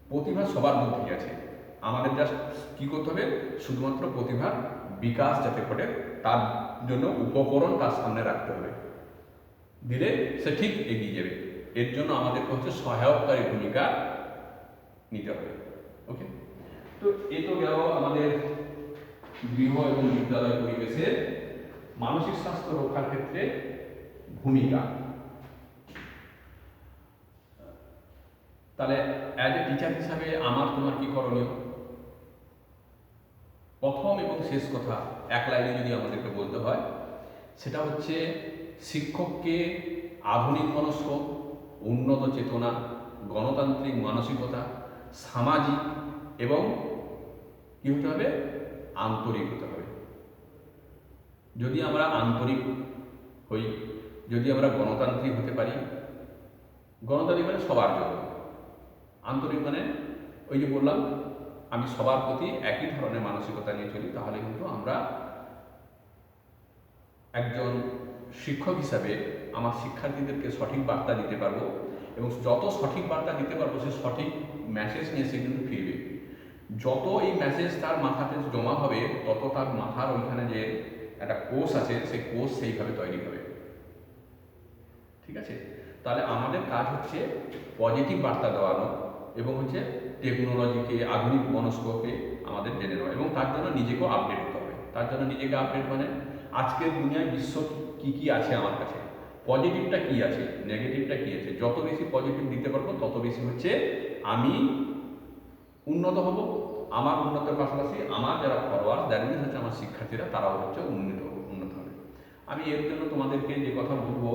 প্রতিভা সবার মধ্যেই আছে, আমাদের জাস্ট কী করতে হবে, শুধুমাত্র প্রতিভার বিকাশ যাতে ঘটে তার জন্য উপকরণ তার সামনে রাখতে হবে, দিলে সে ঠিক এগিয়ে যাবে। এর জন্য আমাদেরকে হচ্ছে সহায়ককারী ভূমিকা নিতে হবে। ওকে, তো এ তো গেল আমাদের গৃহ এবং বিদ্যালয় পরিবেশের মানসিক স্বাস্থ্য রক্ষার ক্ষেত্রে ভূমিকা। তাহলে অ্যাজ এ টিচার হিসাবে আমার তোমার কি করণীয়? প্রথম এবং শেষ কথা এক লাইনে যদি আমাদেরকে বলতে হয়, সেটা হচ্ছে শিক্ষককে আধুনিক মনস্ক, উন্নত চেতনা, গণতান্ত্রিক মানসিকতা, সামাজিক এবং কী হতে হবে, আন্তরিক হতে হবে। যদি আমরা আন্তরিক হই, যদি আমরা গণতান্ত্রিক হতে পারি, গণতান্ত্রিক মানে সবার জন্য, আন্তরিক মানে ওই যে বললাম আমি সবার প্রতি একই ধরনের মানসিকতা নিয়ে চলি, তাহলে কিন্তু আমরা একজন শিক্ষক হিসাবে আমার শিক্ষার্থীদেরকে সঠিক বার্তা দিতে পারবো এবং যত সঠিক বার্তা দিতে পারবো, সে সঠিক মেসেজ নিয়ে সে কিন্তু ফিরবে। যত এই মেসেজ তার মাথাতে জমা হবে, তত তার মাথার ওইখানে যে একটা কোষ আছে, সেই কোষ সেইভাবে তৈরি হবে। ঠিক আছে, তাহলে আমাদের কাজ হচ্ছে পজিটিভ বার্তা দেওয়ানো এবং হচ্ছে টেকনোলজিকে, আধুনিক মনস্ককে আমাদের জেনে নেওয়া, এবং তার জন্য নিজেকেও আপডেট হতে হবে। তার জন্য নিজেকে আপডেট মানে আজকের দুনিয়ায় বিশ্ব কি কি আছে আমার কাছে, পজিটিভটা কি আছে, নেগেটিভটা কি আছে। যত বেশি পজিটিভ দিতে পারবো, তত বেশি হচ্ছে আমি উন্নত হব। আমার উন্নতের পাশাপাশি আমার যারা ফলোয়ার্স, দ্যাট মিনস হচ্ছে আমার শিক্ষার্থীরা, তারাও হচ্ছে উন্নত হবে। আমি এর জন্য তোমাদেরকে যে কথা বলবো,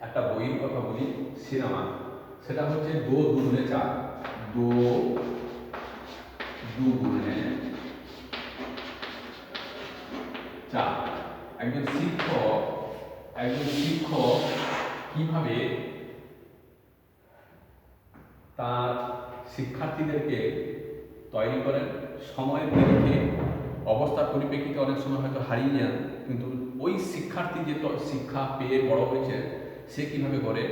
একটা বইয়ের কথা বলি, সিনেমা, সেটা হচ্ছে দো দুগুনে চার। দো দুগুনে চার। একজন শিক্ষক কিভাবে তার শিক্ষার্থীদেরকে তৈরি করেন, সময়ের নিরিখে, অবস্থার পরিপ্রেক্ষিতে অনেক সময় হয়তো হারিয়ে যান, কিন্তু ওই শিক্ষার্থী যে শিক্ষা পেয়ে বড় হয়েছে, সে কীভাবে করে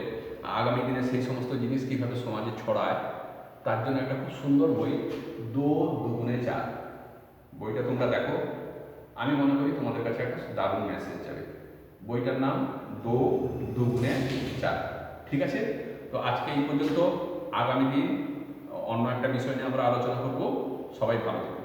আগামী দিনে সেই সমস্ত জিনিস কীভাবে সমাজে ছড়ায়, তার জন্য একটা খুব সুন্দর বই, দো দুগুনে চার। বইটা তোমরা দেখো, আমি মনে করি তোমাদের কাছে একটা দারুণ মেসেজ যাবে। বইটার নাম দো দুগুনে চার। ঠিক আছে, তো আজকে এই পর্যন্ত। আগামী দিন অন্য একটা বিষয় নিয়ে আমরা আলোচনা করব। সবাই ভালো থাকবে।